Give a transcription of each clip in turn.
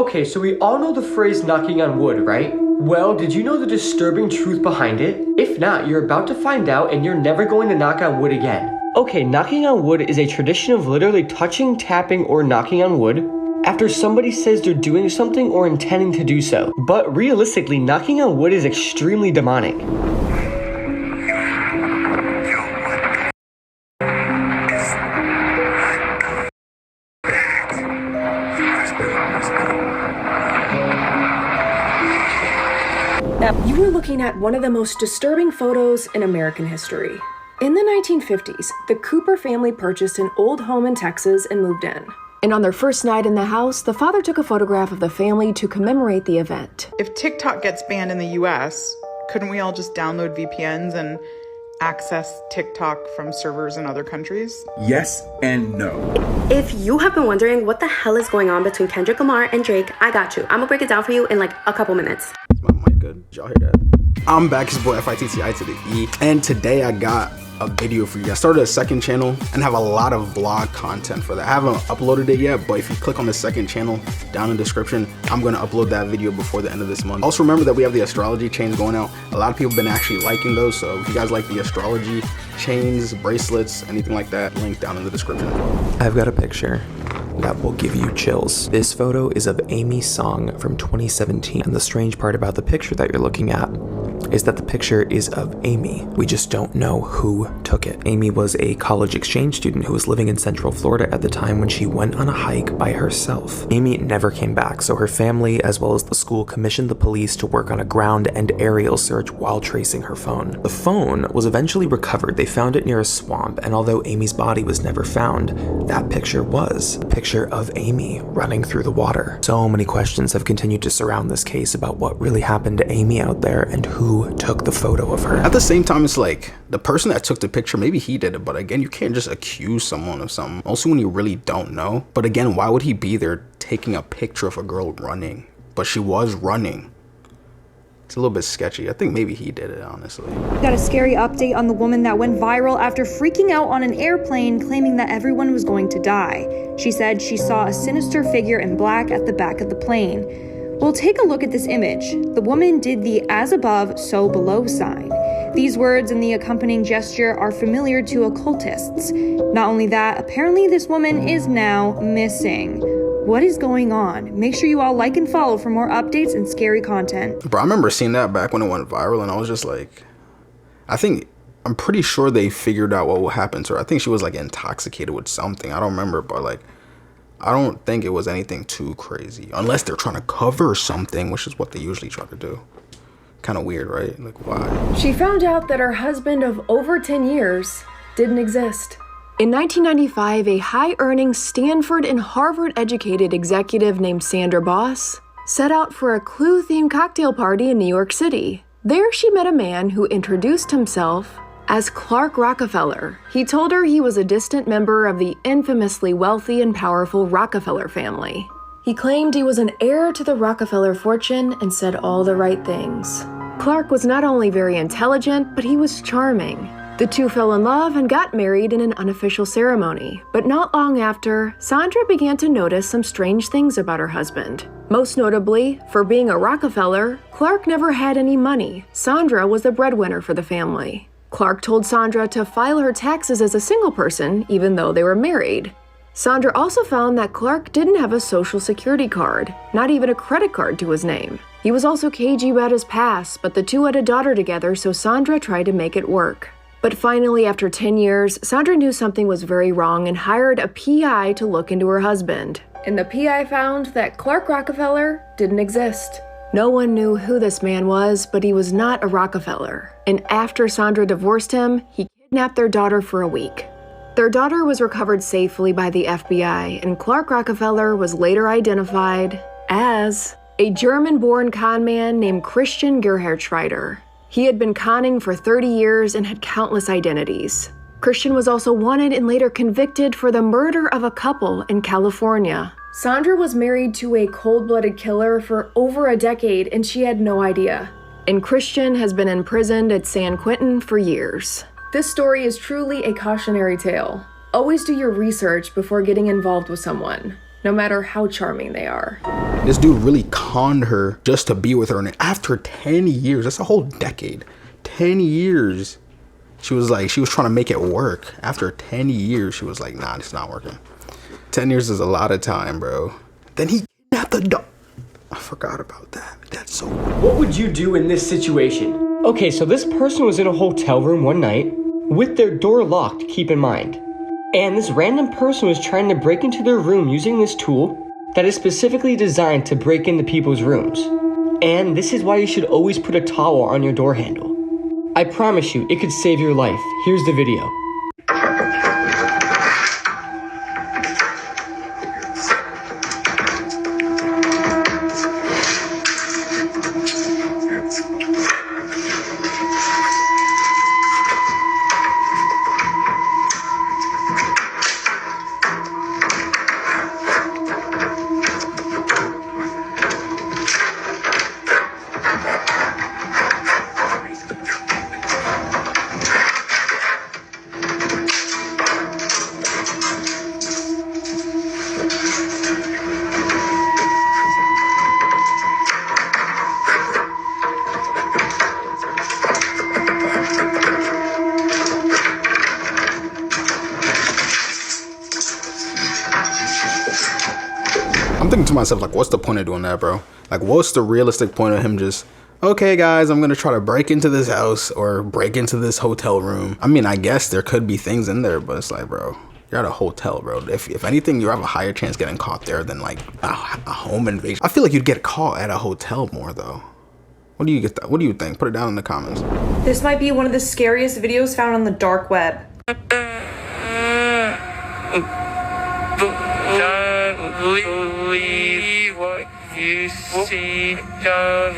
Okay, so we all know the phrase knocking on wood, right? Well, did you know the disturbing truth behind it? If not, you're about to find out and you're never going to knock on wood again. Okay, knocking on wood is a tradition of literally touching, tapping, or knocking on wood after somebody says they're doing something or intending to do so. But realistically, knocking on wood is extremely demonic. Now, you are looking at one of the most disturbing photos in American history. In the 1950s, the Cooper family purchased an old home in Texas and moved in. And on their first night in the house, the father took a photograph of the family to commemorate the event. If TikTok gets banned in the US, couldn't we all just download VPNs and access TikTok from servers in other countries? Yes and no. If you have been wondering what the hell is going on between Kendrick Lamar and Drake, I got you. I'm gonna break it down for you in like a couple minutes. Is my mic good? Did y'all hear that? I'm back, it's your boy FITTI to the E, and today I got a video for you. I started a second channel and have a lot of vlog content for that. I haven't uploaded it yet, but if you click on the second channel down in the description, I'm gonna upload that video before the end of this month. Also remember that we have the astrology chains going out. A lot of people have been actually liking those, so if you guys like the astrology chains, bracelets, anything like that, link down in the description as well. I've got a picture that will give you chills. This photo is of Amy's song from 2017, and the strange part about the picture that you're looking at is that the picture is of Amy. We just don't know who took it. Amy was a college exchange student who was living in Central Florida at the time when she went on a hike by herself. Amy never came back, so her family as well as the school commissioned the police to work on a ground and aerial search while tracing her phone. The phone was eventually recovered. They found it near a swamp, and although Amy's body was never found, that picture was a picture of Amy running through the water. So many questions have continued to surround this case about what really happened to Amy out there and who took the photo of her. At the same time, it's like the person that took the picture, maybe he did it, but again, you can't just accuse someone of something, also when you really don't know. But again, why would he be there taking a picture of a girl running? But she was running. It's a little bit sketchy. I think maybe he did it, honestly. Got a scary update on the woman that went viral after freaking out on an airplane, claiming that everyone was going to die. She said she saw a sinister figure in black at the back of the plane. Well, take a look at this image. The woman did the as above, so below sign. These words and the accompanying gesture are familiar to occultists. Not only that, apparently this woman is now missing. What is going on? Make sure you all like and follow for more updates and scary content. Bro, I remember seeing that back when it went viral, and I was just like, I'm pretty sure they figured out what will happen to her. I think she was like intoxicated with something. I don't remember, but like, I don't think it was anything too crazy, unless they're trying to cover something, which is what they usually try to do. Kind of weird, right? Like, why? She found out that her husband of over 10 years didn't exist. In 1995, a high-earning Stanford and Harvard-educated executive named Sandra Boss set out for a Clue-themed cocktail party in New York City. There she met a man who introduced himself as Clark Rockefeller. He told her he was a distant member of the infamously wealthy and powerful Rockefeller family. He claimed he was an heir to the Rockefeller fortune and said all the right things. Clark was not only very intelligent, but he was charming. The two fell in love and got married in an unofficial ceremony. But not long after, Sandra began to notice some strange things about her husband. Most notably, for being a Rockefeller, Clark never had any money. Sandra was the breadwinner for the family. Clark told Sandra to file her taxes as a single person, even though they were married. Sandra also found that Clark didn't have a social security card, not even a credit card to his name. He was also cagey about his past, but the two had a daughter together, so Sandra tried to make it work. But finally, after 10 years, Sandra knew something was very wrong and hired a PI to look into her husband. And the PI found that Clark Rockefeller didn't exist. No one knew who this man was, but he was not a Rockefeller. And after Sandra divorced him, he kidnapped their daughter for a week. Their daughter was recovered safely by the FBI, and Clark Rockefeller was later identified as a German-born conman named Christian Gerhardschreider. He had been conning for 30 years and had countless identities. Christian was also wanted and later convicted for the murder of a couple in California. Sandra was married to a cold-blooded killer for over a decade, and she had no idea. And Christian has been imprisoned at San Quentin for years. This story is truly a cautionary tale. Always do your research before getting involved with someone. no matter how charming they are. This dude really conned her just to be with her, and after 10 years, that's a whole decade, 10 years, she was trying to make it work. After 10 years, she was like, nah, it's not working. 10 years is a lot of time, bro. Then he kidnapped the dog. I forgot about that. That's so... What would you do in this situation? Okay, so this person was in a hotel room one night with their door locked, keep in mind. And this random person was trying to break into their room using this tool that is specifically designed to break into people's rooms. And this is why you should always put a towel on your door handle. I promise you, it could save your life. Here's the video. I'm thinking to myself, like, what's the point of doing that, bro? Like, what's the realistic point of him just, okay, guys, I'm gonna try to break into this house or break into this hotel room. I mean, I guess there could be things in there, but it's like, bro, you're at a hotel, bro. If anything, you have a higher chance getting caught there than like a home invasion. I feel like you'd get caught at a hotel more though. What do you get? What do you think? Put it down in the comments. This might be one of the scariest videos found on the dark web. Believe what you see, don't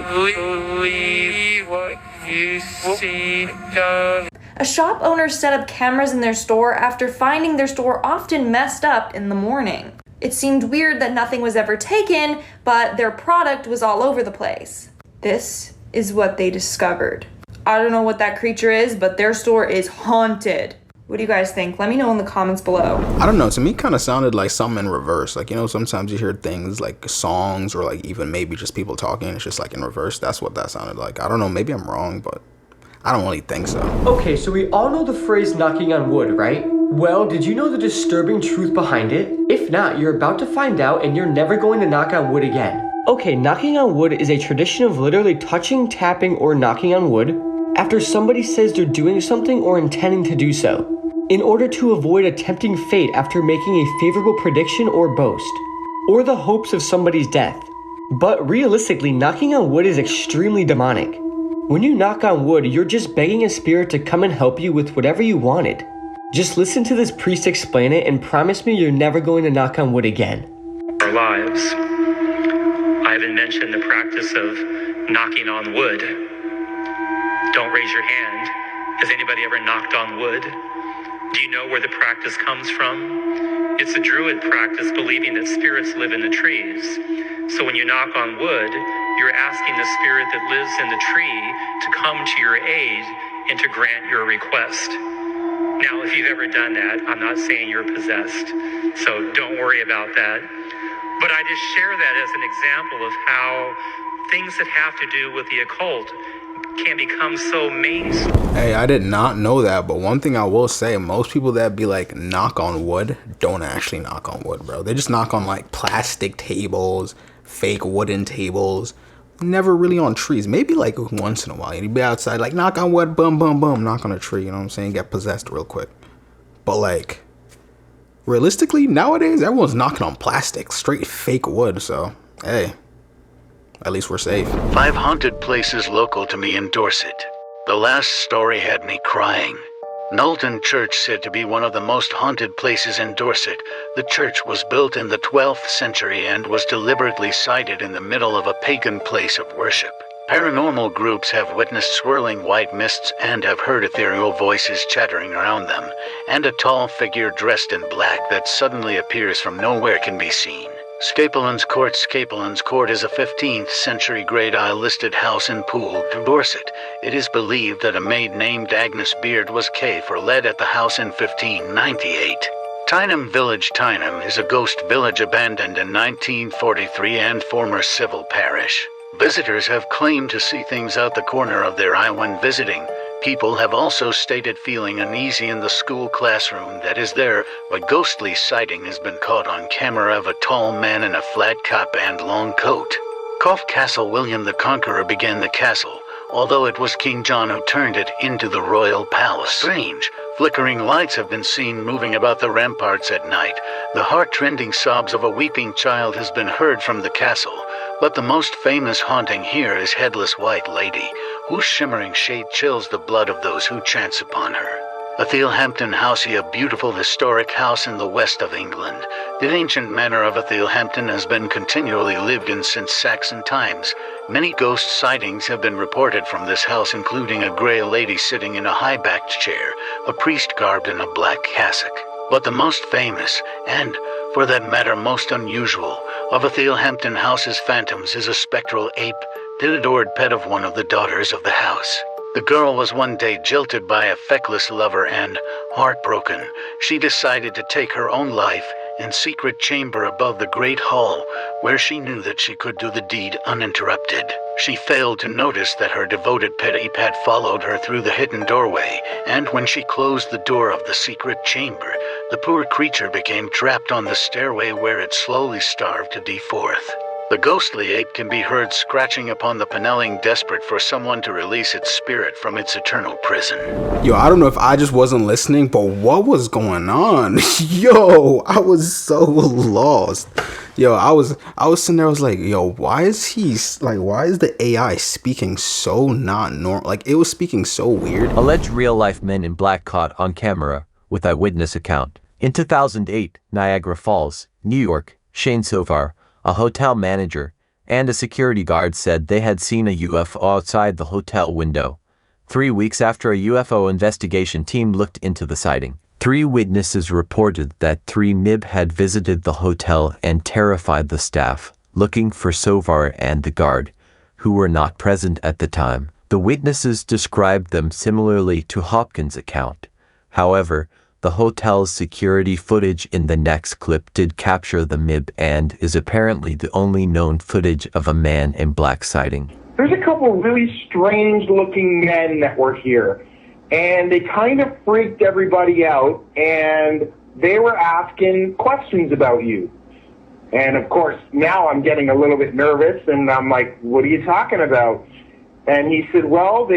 believe what you see, don't. A shop owner set up cameras in their store after finding their store often messed up in the morning. It seemed weird that nothing was ever taken, but their product was all over the place. This is what they discovered. I don't know what that creature is, but their store is haunted. What do you guys think? Let me know in the comments below. I don't know. To me, it kind of sounded like something in reverse. Like, you know, sometimes you hear things like songs or like even maybe just people talking. It's just like in reverse. That's what that sounded like. I don't know. Maybe I'm wrong, but I don't really think so. Okay, so we all know the phrase knocking on wood, right? Well, did you know the disturbing truth behind it? If not, you're about to find out and you're never going to knock on wood again. Okay, knocking on wood is a tradition of literally touching, tapping, or knocking on wood after somebody says they're doing something or intending to do so, in order to avoid a tempting fate after making a favorable prediction or boast, or the hopes of somebody's death. But realistically, knocking on wood is extremely demonic. When you knock on wood, you're just begging a spirit to come and help you with whatever you wanted. Just listen to this priest explain it and promise me you're never going to knock on wood again. Our lives. I haven't mentioned the practice of knocking on wood. Don't raise your hand. Has anybody ever knocked on wood? Do you know where the practice comes from? It's a druid practice believing that spirits live in the trees. So when you knock on wood, you're asking the spirit that lives in the tree to come to your aid and to grant your request. Now, if you've ever done that, I'm not saying you're possessed, so don't worry about that. But I just share that as an example of how things that have to do with the occult can become so mainstream. Hey, I did not know that, but one thing I will say, most people that be like knock on wood don't actually knock on wood, bro. They just knock on like plastic tables, fake wooden tables, never really on trees. Maybe like once in a while you'd be outside like knock on wood, boom boom boom, knock on a tree, you know what I'm saying, get possessed real quick. But like realistically nowadays everyone's knocking on plastic, straight fake wood, so hey, at least we're safe. 5 haunted places local to me in Dorset. The last story had me crying. Knowlton Church, said to be one of the most haunted places in Dorset. The church was built in the 12th century and was deliberately sited in the middle of a pagan place of worship. Paranormal groups have witnessed swirling white mists and have heard ethereal voices chattering around them, and a tall figure dressed in black that suddenly appears from nowhere can be seen. Scapeland's Court is a 15th century Grade I listed house in Poole, Dorset. It is believed that a maid named Agnes Beard was K for lead at the house in 1598. Tyneham Village. Tyneham is a ghost village abandoned in 1943 and former civil parish. Visitors have claimed to see things out the corner of their eye when visiting. People have also stated feeling uneasy in the school classroom that is there. A ghostly sighting has been caught on camera of a tall man in a flat cap and long coat. Cough Castle. William the Conqueror began the castle, although it was King John who turned it into the royal palace. Strange, flickering lights have been seen moving about the ramparts at night. The heart-rending sobs of a weeping child has been heard from the castle. But the most famous haunting here is Headless White Lady, whose shimmering shade chills the blood of those who chance upon her. Athelhampton House, a beautiful historic house in the west of England. The ancient manor of Athelhampton has been continually lived in since Saxon times. Many ghost sightings have been reported from this house, including a grey lady sitting in a high-backed chair, a priest garbed in a black cassock. But the most famous, and, for that matter, most unusual, of Athelhampton House's phantoms is a spectral ape, the adored pet of one of the daughters of the house. The girl was one day jilted by a feckless lover and, heartbroken, she decided to take her own life in secret chamber above the great hall, where she knew that she could do the deed uninterrupted. She failed to notice that her devoted pet ape had followed her through the hidden doorway, and when she closed the door of the secret chamber, the poor creature became trapped on the stairway where it slowly starved to deforth. The ghostly ape can be heard scratching upon the paneling, desperate for someone to release its spirit from its eternal prison. Yo, I don't know if I just wasn't listening, but what was going on? Yo, I was so lost. Yo, I was sitting there, I was like, yo, why is the AI speaking so not normal? Like, it was speaking so weird. Alleged real-life men in black caught on camera with eyewitness account. In 2008, Niagara Falls, New York, Shane Sovar, a hotel manager, and a security guard said they had seen a UFO outside the hotel window. 3 weeks after a UFO investigation team looked into the sighting, 3 witnesses reported that 3 MIB had visited the hotel and terrified the staff, looking for Sovar and the guard, who were not present at the time. The witnesses described them similarly to Hopkins' account. However, the hotel's security footage in the next clip did capture the MIB and is apparently the only known footage of a man in black sighting. There's a couple really strange looking men that were here, and they kind of freaked everybody out, and they were asking questions about you. And of course, now I'm getting a little bit nervous, and I'm like, what are you talking about? And he said, well,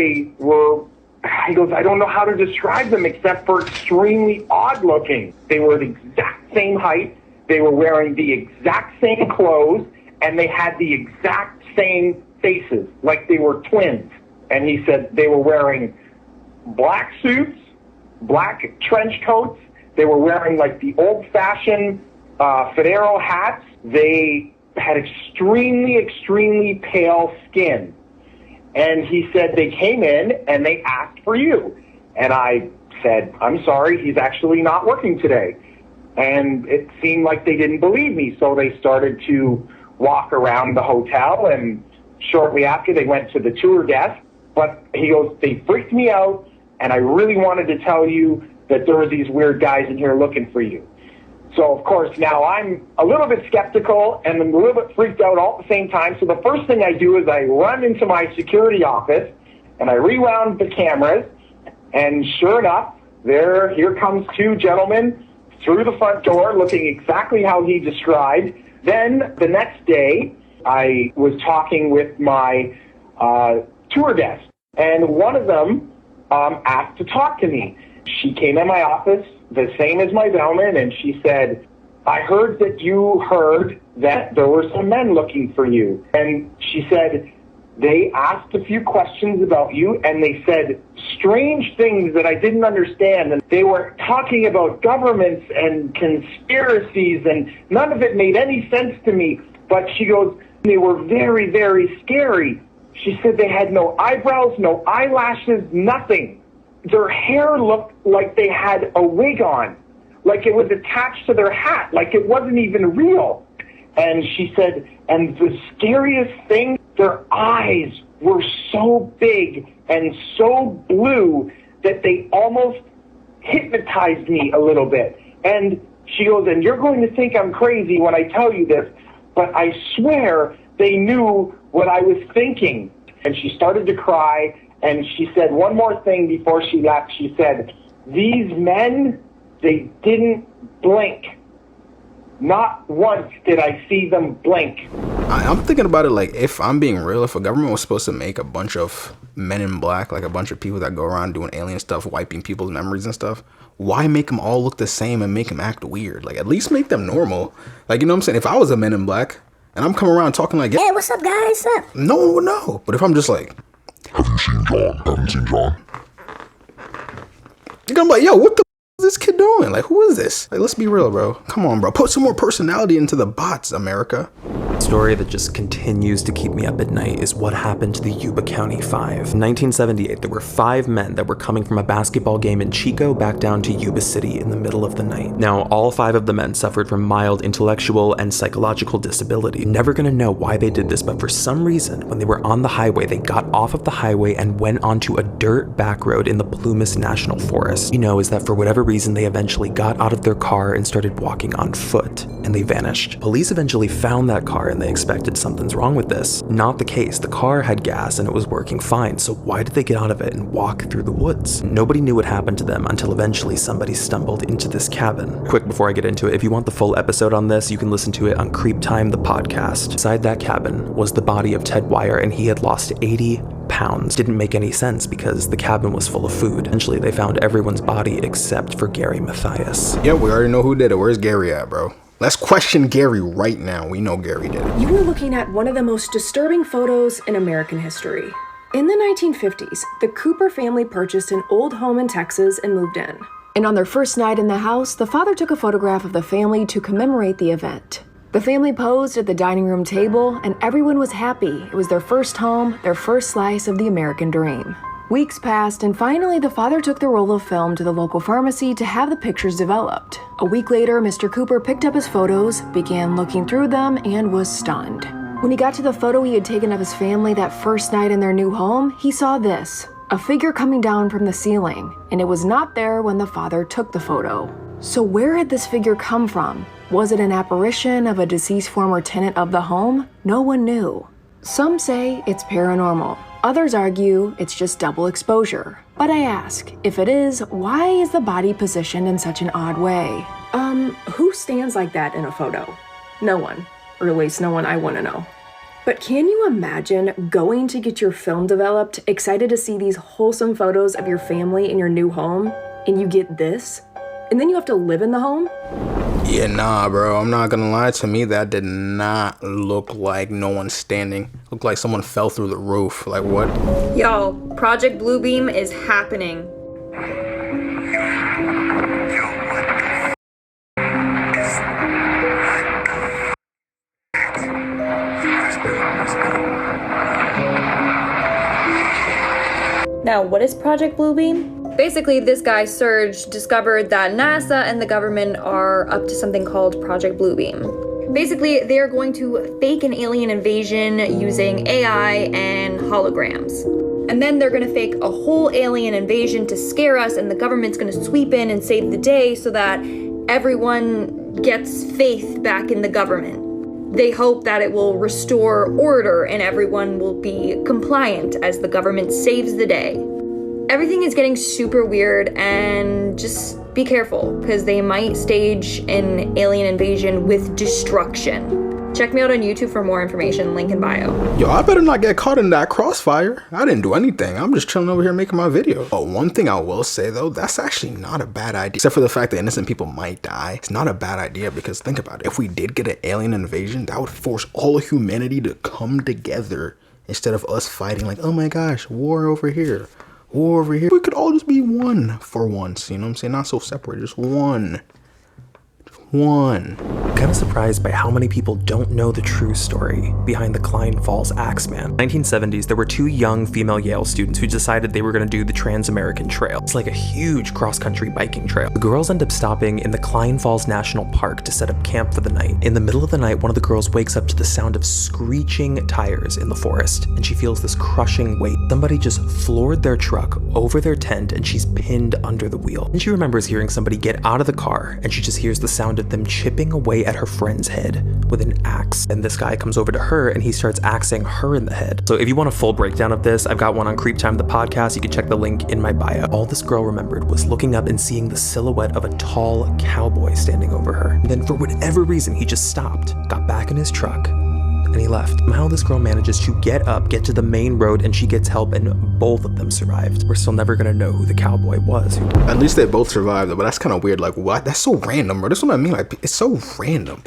he goes, I don't know how to describe them except for extremely odd looking. They were the exact same height, they were wearing the exact same clothes, and they had the exact same faces, like they were twins. And he said they were wearing black suits, black trench coats, they were wearing like the old-fashioned fedora hats. They had extremely, extremely pale skin. And he said they came in and they asked for you. And I said, I'm sorry, he's actually not working today. And it seemed like they didn't believe me, so they started to walk around the hotel, and shortly after they went to the tour desk. But he goes, they freaked me out, and I really wanted to tell you that there were these weird guys in here looking for you. So, of course, now I'm a little bit skeptical and I'm a little bit freaked out all at the same time. So the first thing I do is I run into my security office and I rewound the cameras. And sure enough, here comes 2 gentlemen through the front door looking exactly how he described. Then the next day, I was talking with my tour desk, and one of them asked to talk to me. She came in my office, the same as my bellman, and she said, I heard that you heard that there were some men looking for you. And she said, they asked a few questions about you, and they said strange things that I didn't understand. And they were talking about governments and conspiracies, and none of it made any sense to me. But she goes, they were very, very scary. She said they had no eyebrows, no eyelashes, nothing. Their hair looked like they had a wig on, like it was attached to their hat, like it wasn't even real. And she said, and the scariest thing, their eyes were so big and so blue that they almost hypnotized me a little bit. And she goes, and you're going to think I'm crazy when I tell you this, but I swear they knew what I was thinking. And she started to cry, and she said one more thing before she left. She said, these men, they didn't blink. Not once did I see them blink. I'm thinking about it like, if I'm being real, if a government was supposed to make a bunch of men in black, like a bunch of people that go around doing alien stuff, wiping people's memories and stuff, why make them all look the same and make them act weird? Like, at least make them normal. Like, you know what I'm saying? If I was a Men in Black and I'm coming around talking like, hey, what's up, guys? No one would know. But if I'm just like, have you seen John? Haven't seen John. You're gonna be like, yo, what the is this kid doing? Like, who is this? Like, let's be real, bro. Come on, bro. Put some more personality into the bots, America. Story that just continues to keep me up at night is what happened to the Yuba County Five. In 1978, there were 5 men that were coming from a basketball game in Chico back down to Yuba City in the middle of the night. Now, all 5 of the men suffered from mild intellectual and psychological disability. Never gonna know why they did this, but for some reason, when they were on the highway, they got off of the highway and went onto a dirt back road in the Plumas National Forest. You know, is that for whatever reason, they eventually got out of their car and started walking on foot, and they vanished. Police eventually found that car and they expected something's wrong with this. Not the case. The car had gas and it was working fine, so why did they get out of it and walk through the woods? Nobody knew what happened to them until eventually somebody stumbled into this cabin. Quick before I get into it, if you want the full episode on this, you can listen to it on Creep Time, the podcast. Inside that cabin was the body of Ted Wire, and he had lost 80 pounds. Didn't make any sense because the cabin was full of food. Eventually, they found everyone's body except for Gary Mathias. Yeah, we already know who did it. Where's Gary at, bro? Let's question Gary right now. We know Gary did it. You are looking at one of the most disturbing photos in American history. In the 1950s, the Cooper family purchased an old home in Texas and moved in. And on their first night in the house, the father took a photograph of the family to commemorate the event. The family posed at the dining room table, and everyone was happy. It was their first home, their first slice of the American dream. Weeks passed, and finally the father took the roll of film to the local pharmacy to have the pictures developed. A week later, Mr. Cooper picked up his photos, began looking through them, and was stunned. When he got to the photo he had taken of his family that first night in their new home, he saw this, a figure coming down from the ceiling, and it was not there when the father took the photo. So where had this figure come from? Was it an apparition of a deceased former tenant of the home? No one knew. Some say it's paranormal. Others argue it's just double exposure. But I ask, if it is, why is the body positioned in such an odd way? Who stands like that in a photo? No one. Or at least no one I want to know. But can you imagine going to get your film developed, excited to see these wholesome photos of your family in your new home, and you get this? And then you have to live in the home? Yeah, nah, bro. I'm not gonna lie. To me, that did not look like no one standing. Looked like someone fell through the roof. Like, what? Yo, Project Bluebeam is happening. Now, what is Project Bluebeam? Basically, this guy, Serge, discovered that NASA and the government are up to something called Project Bluebeam. Basically, they are going to fake an alien invasion using AI and holograms. And then they're gonna fake a whole alien invasion to scare us, and the government's gonna sweep in and save the day so that everyone gets faith back in the government. They hope that it will restore order and everyone will be compliant as the government saves the day. Everything is getting super weird, and just be careful because they might stage an alien invasion with destruction. Check me out on YouTube for more information, link in bio. Yo, I better not get caught in that crossfire. I didn't do anything. I'm just chilling over here making my video. Oh, one thing I will say though, that's actually not a bad idea. Except for the fact that innocent people might die. It's not a bad idea because think about it. If we did get an alien invasion, that would force all of humanity to come together instead of us fighting like, oh my gosh, war over here. War over here. We could all just be one for once, you know what I'm saying? Not so separate, just one. One. kind of surprised by how many people don't know the true story behind the Klein Falls Axeman. 1970s, there were two young female Yale students who decided they were going to do the Trans-American Trail. It's like a huge cross-country biking trail. The girls end up stopping in the Klein Falls National Park to set up camp for the night. In the middle of the night, one of the girls wakes up to the sound of screeching tires in the forest, and she feels this crushing weight. Somebody just floored their truck over their tent, and she's pinned under the wheel. And she remembers hearing somebody get out of the car, and she just hears the sound of them chipping away at her friend's head with an axe. And this guy comes over to her and he starts axing her in the head. So if you want a full breakdown of this, I've got one on Creep Time the podcast. You can check the link in my bio. All this girl remembered was looking up and seeing the silhouette of a tall cowboy standing over her. And then for whatever reason, he just stopped, got back in his truck, and he left. Somehow this girl manages to get up, get to the main road, and she gets help, and both of them survived. We're still never gonna know who the cowboy was. At least they both survived, but that's kind of weird. Like, what? That's so random, bro. That's what I mean. Like, it's so random.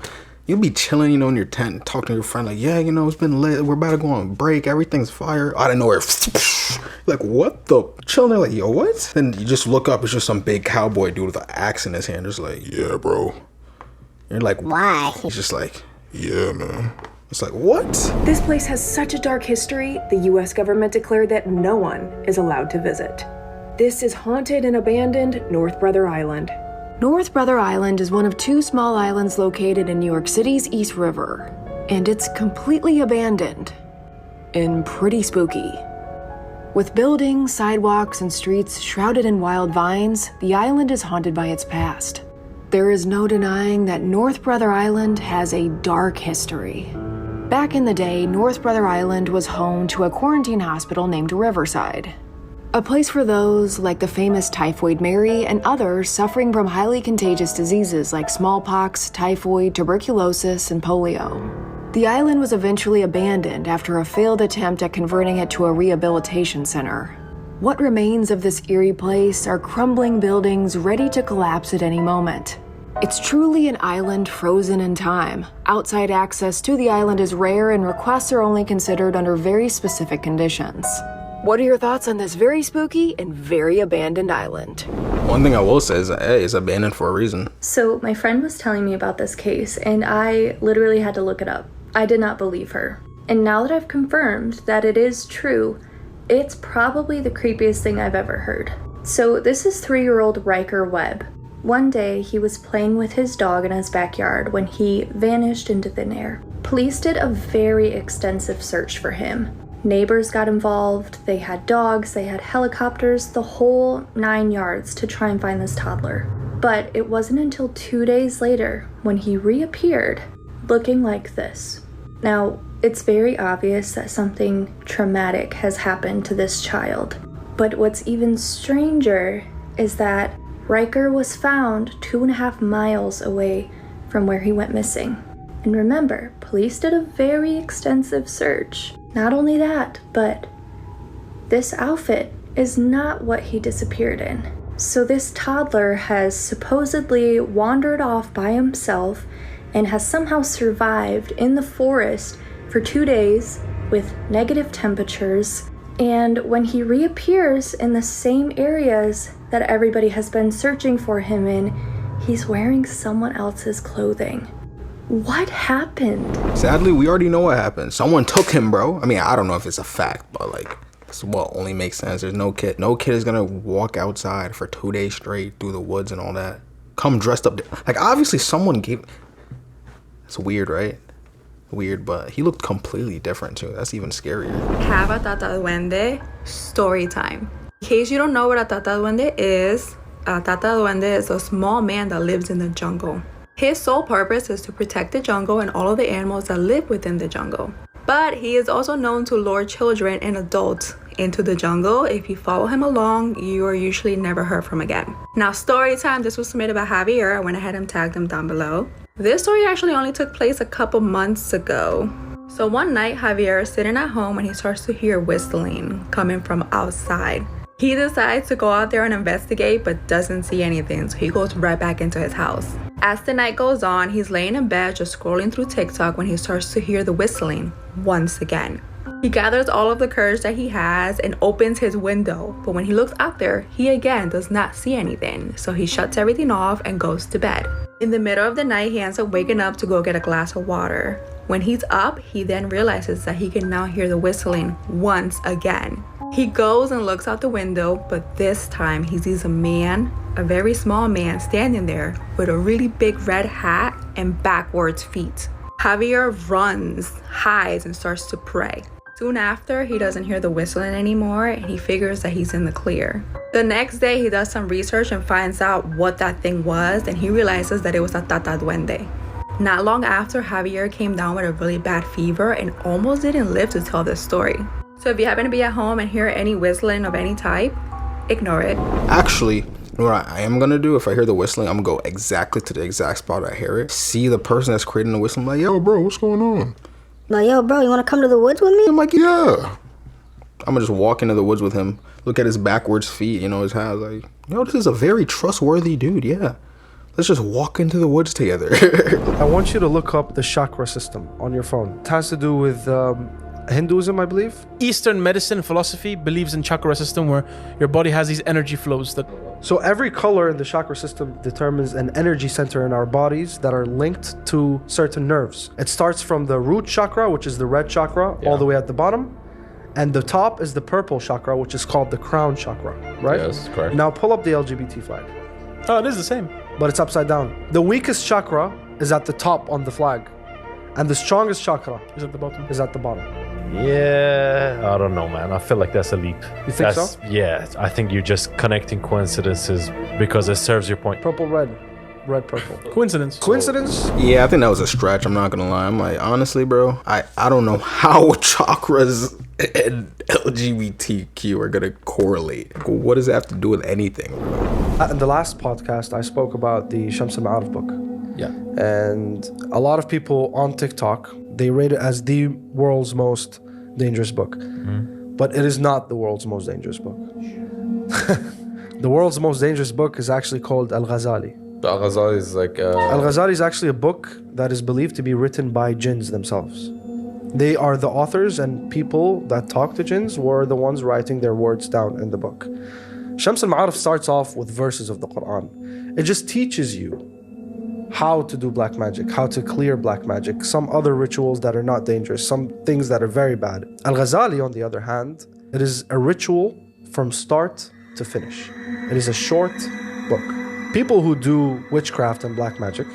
You'll be chilling, you know, in your tent and talking to your friend, like, yeah, you know, it's been lit. We're about to go on a break. Everything's fire. Out of nowhere. Like, what the? Chilling there, like, yo, what? Then you just look up, it's just some big cowboy dude with an axe in his hand. Just like, yeah, bro. You're like, why? He's just like, yeah, man. It's like, what? This place has such a dark history, the US government declared that no one is allowed to visit. This is haunted and abandoned North Brother Island. North Brother Island is one of two small islands located in New York City's East River, and it's completely abandoned and pretty spooky. With buildings, sidewalks, and streets shrouded in wild vines, the island is haunted by its past. There is no denying that North Brother Island has a dark history. Back in the day, North Brother Island was home to a quarantine hospital named Riverside. A place for those like the famous Typhoid Mary and others suffering from highly contagious diseases like smallpox, typhoid, tuberculosis, and polio. The island was eventually abandoned after a failed attempt at converting it to a rehabilitation center. What remains of this eerie place are crumbling buildings ready to collapse at any moment. It's truly an island frozen in time. Outside access to the island is rare and requests are only considered under very specific conditions. What are your thoughts on this very spooky and very abandoned island? One thing I will say is that, hey, it's abandoned for a reason. So my friend was telling me about this case and I literally had to look it up. I did not believe her. And now that I've confirmed that it is true, it's probably the creepiest thing I've ever heard. So this is 3-year-old Riker Webb. One day, he was playing with his dog in his backyard when he vanished into thin air. Police did a very extensive search for him. Neighbors got involved, they had dogs, they had helicopters, the whole 9 yards to try and find this toddler. But it wasn't until 2 days later when he reappeared, looking like this. Now, it's very obvious that something traumatic has happened to this child. But what's even stranger is that Riker was found 2.5 miles away from where he went missing. And remember, police did a very extensive search. Not only that, but this outfit is not what he disappeared in. So this toddler has supposedly wandered off by himself and has somehow survived in the forest for 2 days with negative temperatures. And when he reappears in the same areas that everybody has been searching for him in, he's wearing someone else's clothing. What happened? Sadly, we already know what happened. Someone took him, bro. I mean, I don't know if it's a fact, but like, that's what only makes sense. There's no kid is gonna walk outside for 2 days straight through the woods and all that. Come dressed up. Like, obviously someone gave... It's weird, right? Weird, but he looked completely different too. That's even scarier. Have a Tata Duende story time. In case you don't know what a Tata Duende is a small man that lives in the jungle. His sole purpose is to protect the jungle and all of the animals that live within the jungle. But he is also known to lure children and adults into the jungle. If you follow him along, you are usually never heard from again. Now, story time. This was submitted by Javier. I went ahead and tagged him down below. This story actually only took place a couple months ago. So one night, Javier is sitting at home and he starts to hear whistling coming from outside. He decides to go out there and investigate, but doesn't see anything, so he goes right back into his house. As the night goes on, he's laying in bed just scrolling through TikTok when he starts to hear the whistling once again. He gathers all of the courage that he has and opens his window, but when he looks out there, he again does not see anything, so he shuts everything off and goes to bed. In the middle of the night, he ends up waking up to go get a glass of water. When he's up, he then realizes that he can now hear the whistling once again. He goes and looks out the window, but this time he sees a man, a very small man, standing there with a really big red hat and backwards feet. Javier runs, hides, and starts to pray. Soon after, he doesn't hear the whistling anymore and he figures that he's in the clear. The next day, he does some research and finds out what that thing was, and he realizes that it was a Tata Duende. Not long after, Javier came down with a really bad fever and almost didn't live to tell this story. So if you happen to be at home and hear any whistling of any type, ignore it. Actually, what I am gonna do, if I hear the whistling, I'm gonna go exactly to the exact spot I hear it. See the person that's creating the whistling, like, yo, bro, what's going on? Like, yo, bro, you wanna come to the woods with me? I'm like, yeah. I'm gonna just walk into the woods with him, look at his backwards feet, you know, his hands, like, yo, this is a very trustworthy dude, yeah. Let's just walk into the woods together. I want you to look up the chakra system on your phone. It has to do with Hinduism, I believe. Eastern medicine philosophy believes in chakra system, where your body has these energy flows that... So every color in the chakra system determines an energy center in our bodies that are linked to certain nerves. It starts from the root chakra, which is the red chakra, all the way at the bottom. And the top is the purple chakra, which is called the crown chakra, right? Yes, correct. Now pull up the LGBT flag. Oh, it is the same. But it's upside down. The weakest chakra is at the top on the flag. And the strongest chakra is at the bottom. Yeah, I don't know, man. I feel like that's a leap. You think so? Yeah, I think you're just connecting coincidences because it serves your point. Purple, red, purple. Coincidence. Coincidence? Yeah, I think that was a stretch. I'm not gonna lie. I'm like, honestly, bro, I don't know how chakras and LGBTQ are gonna correlate. What does it have to do with anything, bro? In the last podcast, I spoke about the Shams al-Ma'arif book. Yeah. And a lot of people on TikTok, they rate it as the world's most dangerous book. But it is not the world's most dangerous book. The world's most dangerous book is actually called Al-Ghazali. Al-Ghazali is like... Al-Ghazali is actually a book that is believed to be written by jinns themselves. They are the authors, and people that talk to jinns were the ones writing their words down in the book. Shams al-Ma'arif starts off with verses of the Quran. It just teaches you how to do black magic, how to clear black magic, some other rituals that are not dangerous, some things that are very bad. Al-Ghazali, on the other hand, it is a ritual from start to finish. It is a short book. People who do witchcraft and black magic,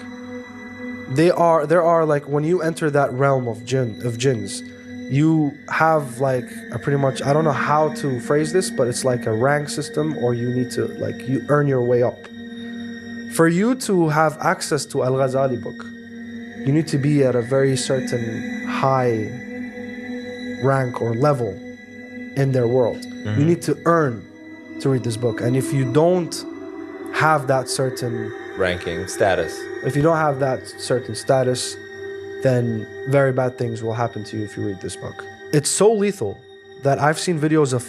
there are like, when you enter that realm of jinns, you have like a pretty much, I don't know how to phrase this, but it's like a rank system, or you need to, like, you earn your way up. For you to have access to Al-Ghazali book, you need to be at a very certain high rank or level in their world. You need to earn to read this book. And if you don't have that certain ranking, status. If you don't have that certain status, then very bad things will happen to you if you read this book. It's so lethal that I've seen videos of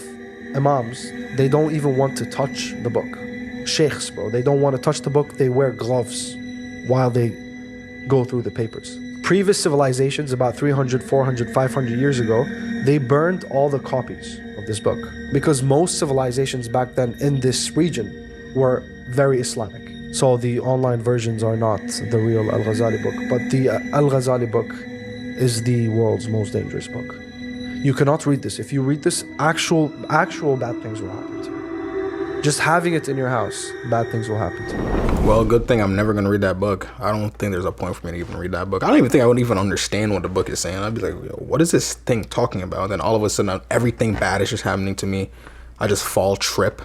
imams, they don't even want to touch the book. Sheikhs, bro, they don't want to touch the book. They wear gloves while they go through the papers. Previous civilizations, about 300, 400, 500 years ago, they burned all the copies of this book because most civilizations back then in this region were very Islamic. So the online versions are not the real Al-Ghazali book, but the Al-Ghazali book is the world's most dangerous book. You cannot read this. If you read this, actual bad things will happen to you. Just having it in your house, bad things will happen to you. Well, good thing I'm never gonna read that book. I don't think there's a point for me to even read that book. I don't even think I would even understand what the book is saying. I'd be like, what is this thing talking about? And then all of a sudden, everything bad is just happening to me. I just fall, trip,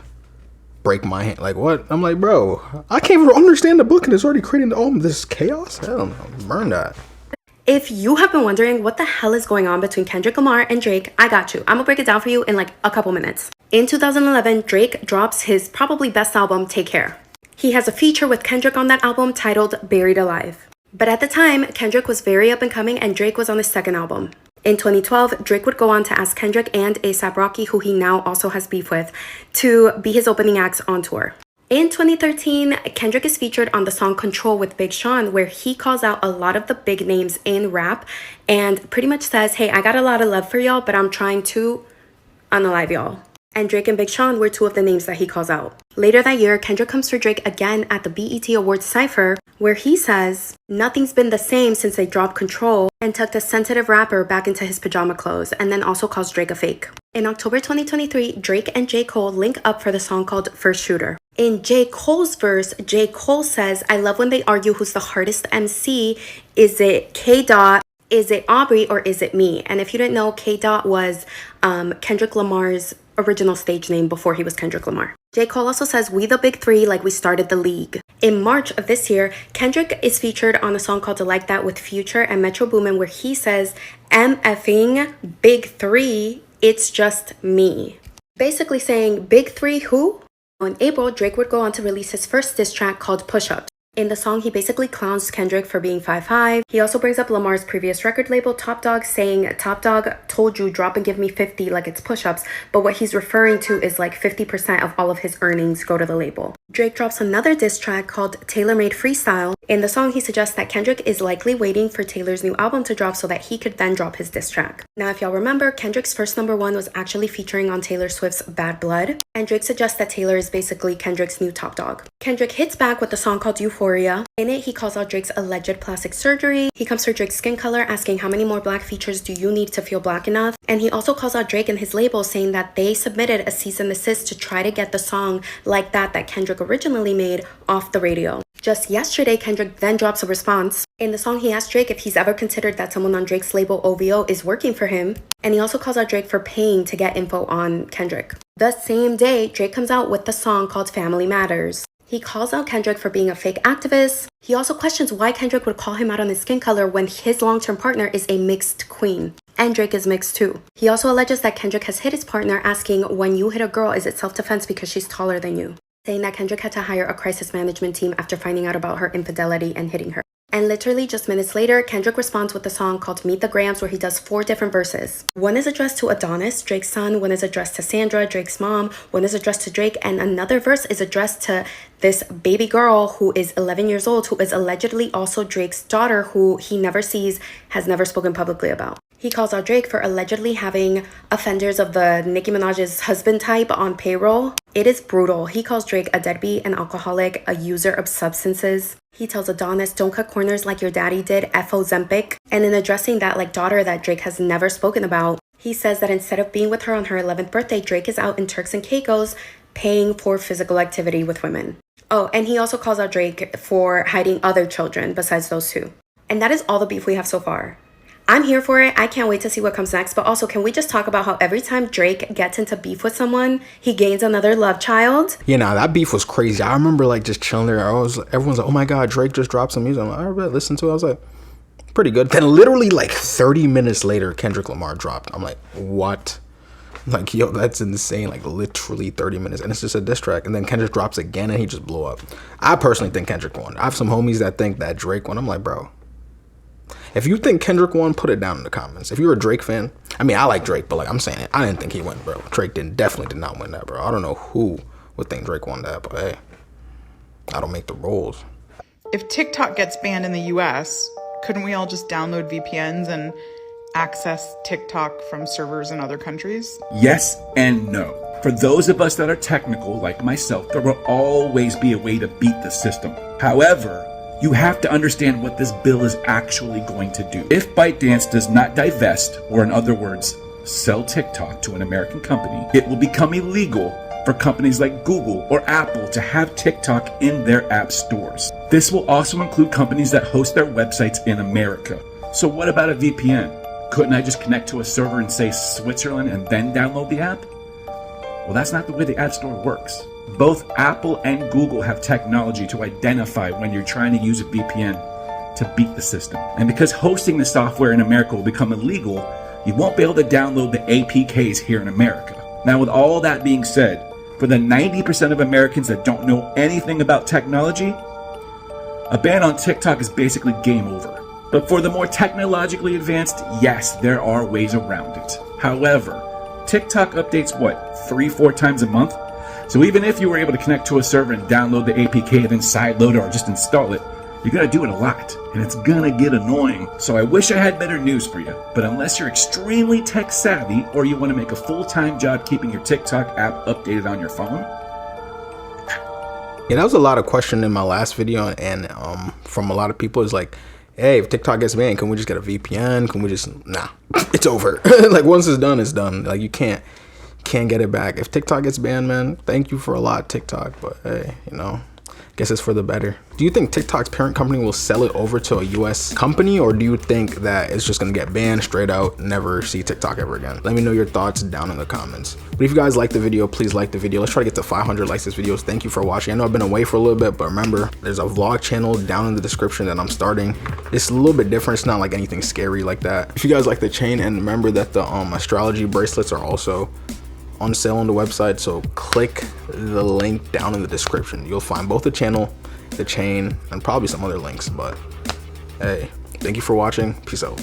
break my hand. Like, what? I'm like, bro, I can't even understand the book and it's already creating all this chaos? I don't know. Burn that. If you have been wondering what the hell is going on between Kendrick Lamar and Drake, I got you. I'm gonna break it down for you in like a couple minutes. In 2011, Drake drops his probably best album, Take Care. He has a feature with Kendrick on that album titled Buried Alive. But at the time, Kendrick was very up and coming and Drake was on his second album. In 2012, Drake would go on to ask Kendrick and A$AP Rocky, who he now also has beef with, to be his opening acts on tour. In 2013, Kendrick is featured on the song Control with Big Sean, where he calls out a lot of the big names in rap and pretty much says, hey, I got a lot of love for y'all, but I'm trying to unalive y'all. and Drake and Big Sean were two of the names that he calls out. Later that year, Kendrick comes for Drake again at the BET Awards Cypher, where he says, "Nothing's been the same since they dropped Control," and tucked a sensitive rapper back into his pajama clothes, and then also calls Drake a fake. In October 2023, Drake and J. Cole link up for the song called First Shooter. In J. Cole's verse, J. Cole says, "I love when they argue who's the hardest MC. Is it K. Dot? Is it Aubrey, or is it me?" And if you didn't know, K. Dot was Kendrick Lamar's original stage name before he was Kendrick Lamar. J. Cole also says, "We the big three, like we started the league." In March of this year, Kendrick is featured on a song called Like That with Future and Metro Boomin, where he says, "MFing big three, it's just me." Basically saying, big three who? In April, Drake would go on to release his first diss track called Push Ups. In the song, he basically clowns Kendrick for being 5'5". He also brings up Lamar's previous record label, Top Dog, saying, "Top Dog told you drop and give me 50 like it's push-ups," but what he's referring to is like 50% of all of his earnings go to the label. Drake drops another diss track called Taylor Made Freestyle. In the song, he suggests that Kendrick is likely waiting for Taylor's new album to drop so that he could then drop his diss track. Now, if y'all remember, Kendrick's first #1 was actually featuring on Taylor Swift's Bad Blood, and Drake suggests that Taylor is basically Kendrick's new top dog. Kendrick hits back with the song called Euphoria. In it, he calls out Drake's alleged plastic surgery. He comes for Drake's skin color, asking how many more black features do you need to feel black enough? And he also calls out Drake and his label, saying that they submitted a cease and desist to try to get the song Like That Kendrick originally made off the radio. Just yesterday, Kendrick then drops a response. In the song, he asks Drake if he's ever considered that someone on Drake's label OVO is working for him. And he also calls out Drake for paying to get info on Kendrick. The same day, Drake comes out with the song called Family Matters. He calls out Kendrick for being a fake activist. He also questions why Kendrick would call him out on his skin color when his long-term partner is a mixed queen. And Drake is mixed too. He also alleges that Kendrick has hit his partner, asking, "When you hit a girl, is it self-defense because she's taller than you?" Saying that Kendrick had to hire a crisis management team after finding out about her infidelity and hitting her. And literally just minutes later, Kendrick responds with a song called Meet the Grams, where he does 4 different verses. One is addressed to Adonis, Drake's son. One is addressed to Sandra, Drake's mom. One is addressed to Drake. And another verse is addressed to this baby girl who is 11 years old, who is allegedly also Drake's daughter, who he never sees, has never spoken publicly about. He calls out Drake for allegedly having offenders of the Nicki Minaj's husband type on payroll. It is brutal. He calls Drake a deadbeat, an alcoholic, a user of substances. He tells Adonis, "Don't cut corners like your daddy did, F-O-Zempic." And in addressing that daughter that Drake has never spoken about, he says that instead of being with her on her 11th birthday, Drake is out in Turks and Caicos paying for physical activity with women. Oh, and he also calls out Drake for hiding other children besides those two. And that is all the beef we have so far. I'm here for it. I can't wait to see what comes next. But also, can we just talk about how every time Drake gets into beef with someone, he gains another love child? Yeah, nah, that beef was crazy. I remember just chilling there. Everyone's like, "Oh my God, Drake just dropped some music." I'm like, "All right, listen to it." I was like, pretty good. Then literally 30 minutes later, Kendrick Lamar dropped. I'm like, what? Yo, that's insane. Literally 30 minutes. And it's just a diss track. And then Kendrick drops again and he just blew up. I personally think Kendrick won. I have some homies that think that Drake won. I'm like, bro, if you think Kendrick won, put it down in the comments. If you're a Drake fan, I mean, I like Drake, but I'm saying it. I didn't think he won, bro. Drake definitely did not win that, bro. I don't know who would think Drake won that, but hey, I don't make the rules. If TikTok gets banned in the US, couldn't we all just download VPNs and access TikTok from servers in other countries? Yes and no. For those of us that are technical, like myself, there will always be a way to beat the system. However, you have to understand what this bill is actually going to do. If ByteDance does not divest, or in other words, sell TikTok to an American company, it will become illegal for companies like Google or Apple to have TikTok in their app stores. This will also include companies that host their websites in America. So what about a VPN? Couldn't I just connect to a server in, say, Switzerland and then download the app? Well, that's not the way the App Store works. Both Apple and Google have technology to identify when you're trying to use a VPN to beat the system. And because hosting the software in America will become illegal, you won't be able to download the APKs here in America. Now, with all that being said, for the 90% of Americans that don't know anything about technology, a ban on TikTok is basically game over. But for the more technologically advanced, yes, there are ways around it. However, TikTok updates 3-4 times a month? So even if you were able to connect to a server and download the APK, then sideload it or just install it, you're gonna do it a lot, and it's gonna get annoying. So I wish I had better news for you, but unless you're extremely tech savvy or you want to make a full-time job keeping your TikTok app updated on your phone. Yeah, that was a lot of question in my last video, and from a lot of people is like, hey, if TikTok gets banned, can we just get a VPN? Can we just, nah, it's over. Like once it's done, it's done. Like you can't get it back. If TikTok gets banned, man, thank you for a lot, TikTok, but hey, you know, guess it's for the better. Do you think TikTok's parent company will sell it over to a US company, or do you think that it's just gonna get banned straight out, never see TikTok ever again? Let me know your thoughts down in the comments. But if you guys like the video, please like the video. Let's try to get to 500 likes this video. Thank you for watching. I know I've been away for a little bit, but remember, there's a vlog channel down in the description that I'm starting. It's a little bit different. It's not like anything scary like that. If you guys like the chain, and remember that the astrology bracelets are also on sale on the website, so click the link down in the description. You'll find both the channel, the chain, and probably some other links. But hey, thank you for watching. Peace out.